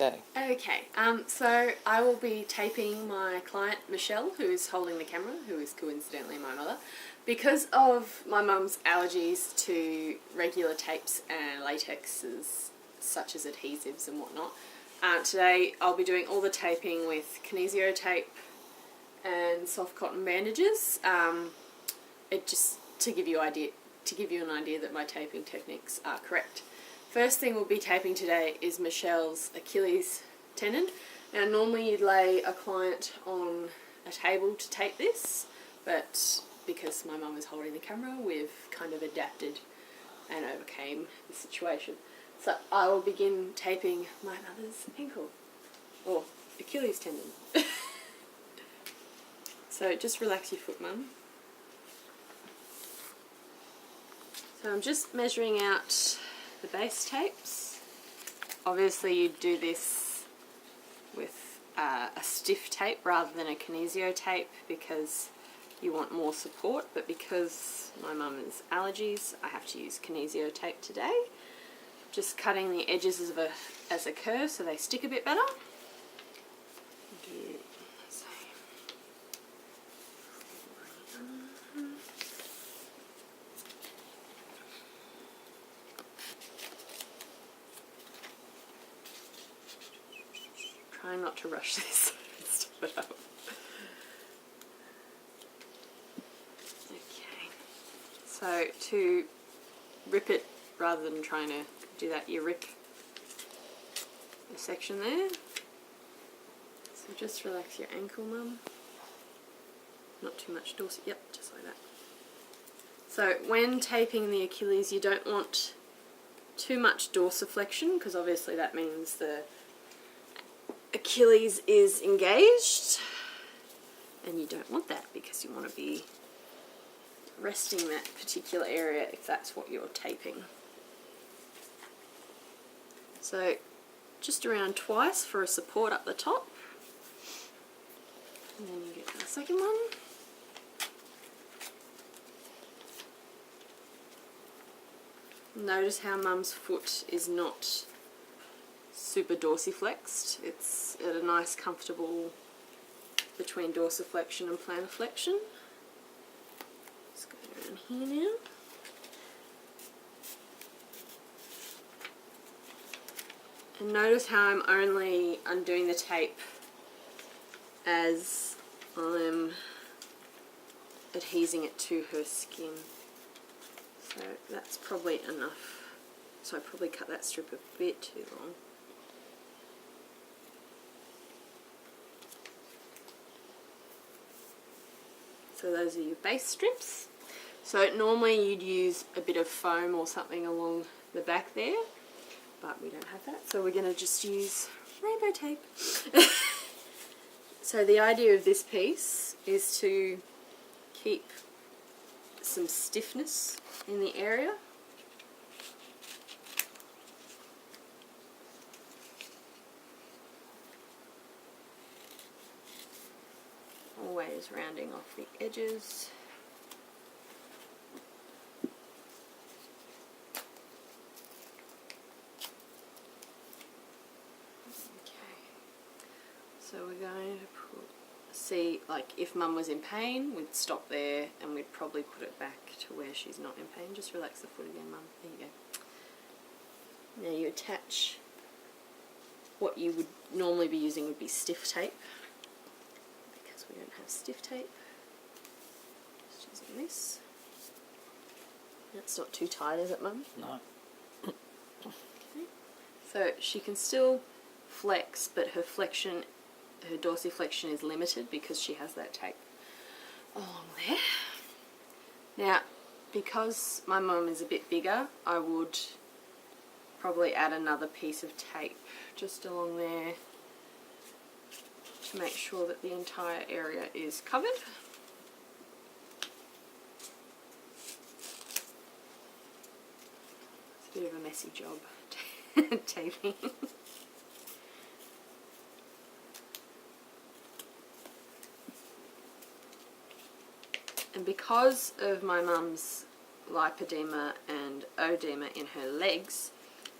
Go. Okay, so I will be taping my client Michelle, who is holding the camera, who is coincidentally my mother. Because of my mum's allergies to regular tapes and latexes, such as adhesives and whatnot, today I'll be doing all the taping with kinesio tape and soft cotton bandages. It just to give you an idea that my taping techniques are correct. First thing we'll be taping today is Michelle's Achilles tendon. Now normally you'd lay a client on a table to tape this, but because my mum is holding the camera, we've kind of adapted and overcame the situation. So I will begin taping my mother's ankle, or Achilles tendon. So just relax your foot, Mum. So I'm just measuring out the base tapes. Obviously you'd do this with a stiff tape rather than a kinesio tape because you want more support, but because my mum has allergies I have to use kinesio tape today. Just cutting the edges as a curve so they stick a bit better. Trying not to rush this. Stop it up. Okay. So to rip it, rather than trying to do that, you rip the section there. So just relax your ankle, Mum. Not too much dorsal. Yep, just like that. So when taping the Achilles, you don't want too much dorsiflexion because obviously that means the Achilles is engaged, and you don't want that because you want to be resting that particular area if that's what you're taping. So just around twice for a support up the top, and then you get the second one. Notice how Mum's foot is not super dorsiflexed. It's at a nice comfortable between dorsiflexion and plantarflexion. Let's go around here now. And notice how I'm only undoing the tape as I'm adhesing it to her skin. So that's probably enough. So I probably cut that strip a bit too long. So those are your base strips. So normally you'd use a bit of foam or something along the back there, but we don't have that, so we're going to just use rainbow tape. So the idea of this piece is to keep some stiffness in the area. Always rounding off the edges. Okay, so we're going to see, like, if Mum was in pain, we'd stop there and we'd probably put it back to where she's not in pain. Just relax the foot again, Mum. There you go. Now you attach, what you would normally be using would be stiff tape. We don't have stiff tape. Just using this. That's not too tight, is it, Mum? No. Okay. So she can still flex, but her dorsiflexion is limited because she has that tape along there. Now, because my mum is a bit bigger, I would probably add another piece of tape just along there to make sure that the entire area is covered. It's a bit of a messy job taping. And because of my mum's lipedema and oedema in her legs,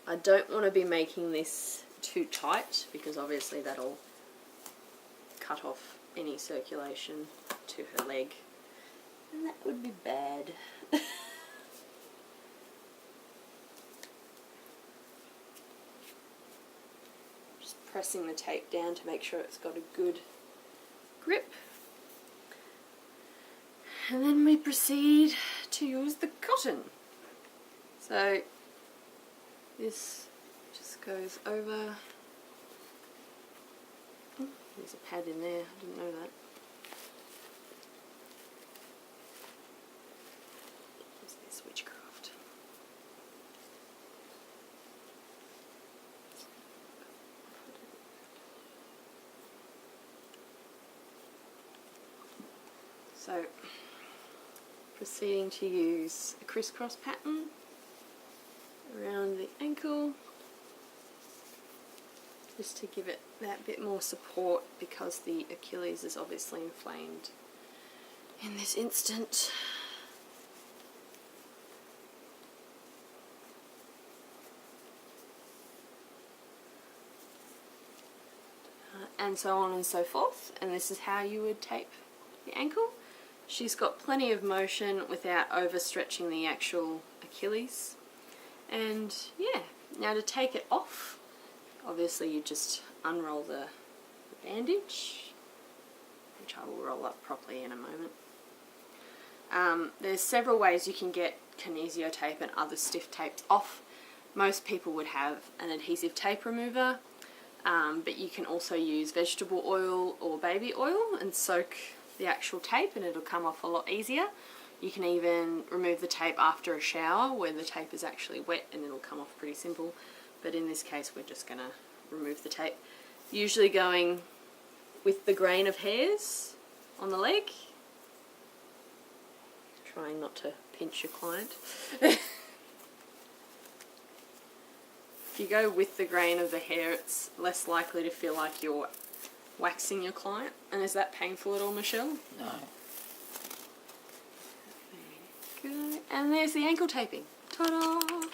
I don't want to be making this too tight, because obviously that'll cut off any circulation to her leg, and that would be bad. Just pressing the tape down to make sure it's got a good grip. And then we proceed to use the cotton. So this just goes over. Oh, there's a pad in there, I didn't know that. What's this witchcraft? So, proceeding to use a crisscross pattern around the ankle, just to give it that bit more support, because the Achilles is obviously inflamed in this instant. And so on and so forth, and this is how you would tape the ankle. She's got plenty of motion without overstretching the actual Achilles. And yeah, now to take it off, obviously you just unroll the bandage, which I will roll up properly in a moment. There's several ways you can get kinesio tape and other stiff tapes off. Most people would have an adhesive tape remover, but you can also use vegetable oil or baby oil and soak the actual tape, and it'll come off a lot easier. You can even remove the tape after a shower where the tape is actually wet, and it'll come off pretty simple. But in this case we're just going to remove the tape, usually going with the grain of hairs on the leg, trying not to pinch your client. If you go with the grain of the hair, it's less likely to feel like you're waxing your client. And is that painful at all, Michelle? No. There you go. And there's the ankle taping. Ta-da!